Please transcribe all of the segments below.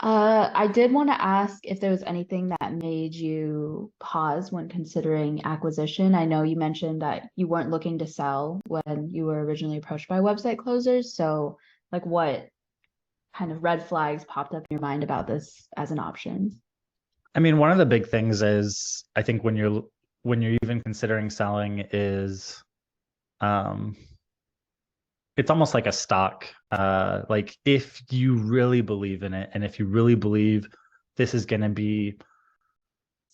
I did want to ask if there was anything that made you pause when considering acquisition. I know you mentioned that you weren't looking to sell when you were originally approached by website closers. So, like, what kind of red flags popped up in your mind about this as an option? I mean, one of the big things is I think when you're even considering selling is um it's almost like a stock. Like if you really believe in it and if you really believe this is going to be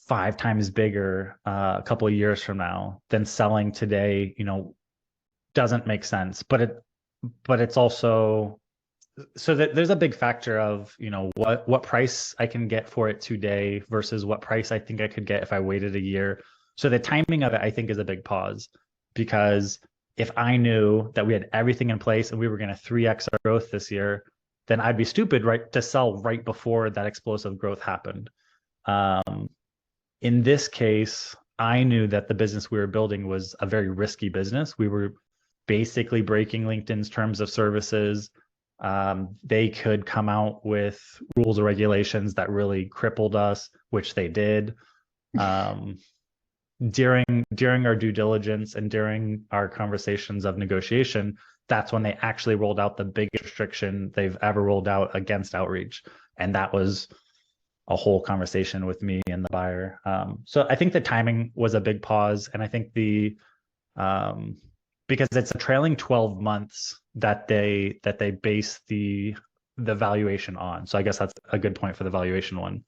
5 times bigger a couple of years from now, then selling today, doesn't make sense. But it's also so that there's a big factor of what price I can get for it today versus what price I think I could get if I waited a year. So the timing of it I think is a big pause, because if I knew that we had everything in place and we were going to 3x our growth this year, then I'd be stupid right to sell right before that explosive growth happened. um, in this case, I knew that the business we were building was a very risky business. We were basically breaking LinkedIn's terms of services. They could come out with rules or regulations that really crippled us, which they did. Um, during our due diligence and during our conversations of negotiation, that's when they actually rolled out the biggest restriction they've ever rolled out against outreach, and that was a whole conversation with me and the buyer. So I think the timing was a big pause, and I think um, because it's a trailing 12 months that they base the valuation on. So I guess that's a good point for the valuation one.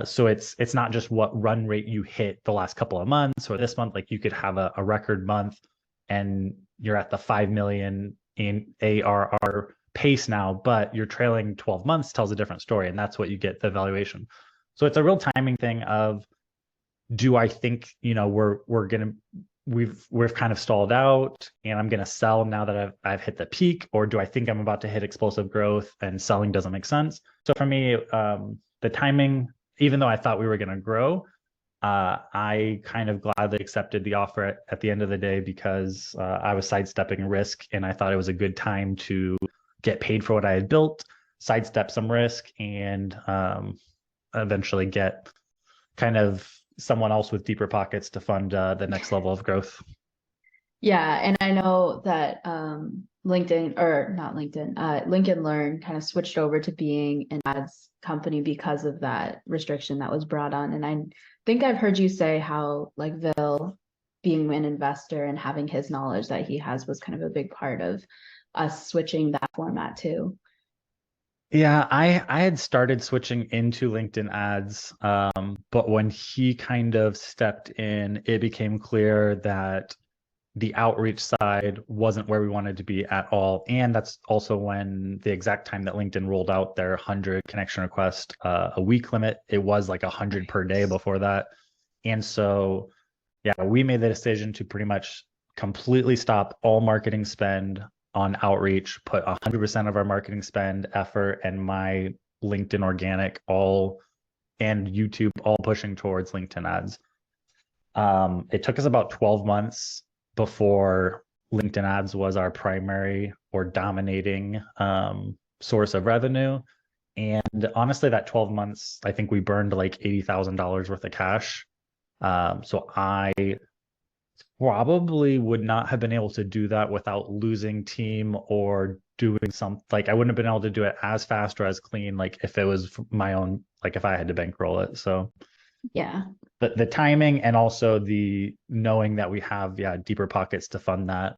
So it's not just what run rate you hit the last couple of months or this month. Like you could have a record month and you're at the 5 million in ARR pace now, but your trailing 12 months tells a different story, and that's what you get the valuation. So it's a real timing thing of, do I think we're gonna we've kind of stalled out and I'm gonna sell now that I've hit the peak, or do I think I'm about to hit explosive growth and selling doesn't make sense? So for me, the timing, even though I thought we were gonna grow, I kind of gladly accepted the offer at the end of the day, because I was sidestepping risk and I thought it was a good time to get paid for what I had built, sidestep some risk, and eventually get kind of someone else with deeper pockets to fund the next level of growth. Yeah, and I know that LinkedIn or not LinkedIn, Lincoln Learn kind of switched over to being an ads company because of that restriction that was brought on. And I think I've heard you say how like Vil being an investor and having his knowledge that he has was kind of a big part of us switching that format too. Yeah, I had started switching into LinkedIn ads, but when he kind of stepped in, it became clear that the outreach side wasn't where we wanted to be at all. And that's also when the exact time that LinkedIn rolled out their 100 connection request a week limit. It was like 100 per day before that. And so, yeah, we made the decision to pretty much completely stop all marketing spend on outreach, put 100% of our marketing spend, effort, and my LinkedIn organic all and YouTube all pushing towards LinkedIn ads. It took us about 12 months before LinkedIn ads was our primary or dominating source of revenue. And honestly, that 12 months, I think we burned like $80,000 worth of cash. So I probably would not have been able to do that without losing team or doing something. Like I wouldn't have been able to do it as fast or as clean, like if it was my own, like if I had to bankroll it. So Yeah. the timing and also the knowing that we have, yeah, deeper pockets to fund that,